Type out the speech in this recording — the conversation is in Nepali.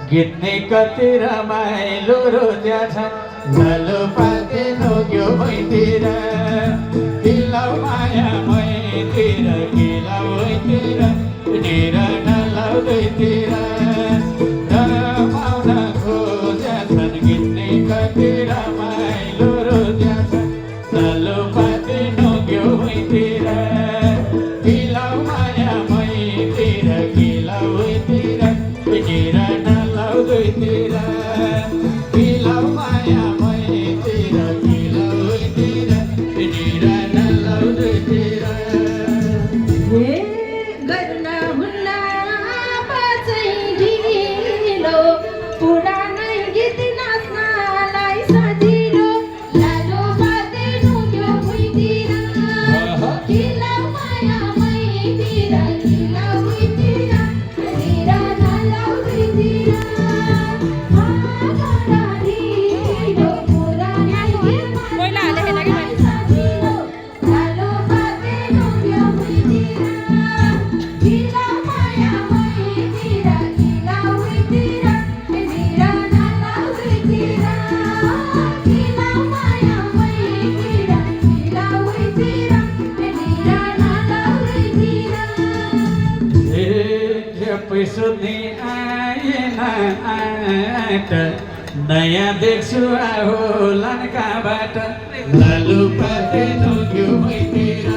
गीतने कति रमाइलो रोज्या छ लालो पाते नोग्यो भइतिर किलाउ माया मैतिर किलाउ भइतिर निर नलाउ दुईतिर रमाउन खोज्या छन् गीतने कति रमाइलो रोज्या छ लालो पाते नोग्यो भइतिर किलाउ माया मैतिर किलाउ भइतिर निर दुईतिर किलाउ माया मैतिर किलाउ भइतिर निर नलाउ दुईतिर गर्न हुन्न पाचै ढिलो पुरानै गीत नाच्नलाई सजिलो लालो बाते नुग्यो भुइँतिर किलाउ माया मैतिर किलाउ भुइँतिर निर नलाउ दुईतिर पैसोनी आएन आँट नयाँ देख्छु आहो लन्काबाट लालु पाते नोग्यो भइतिर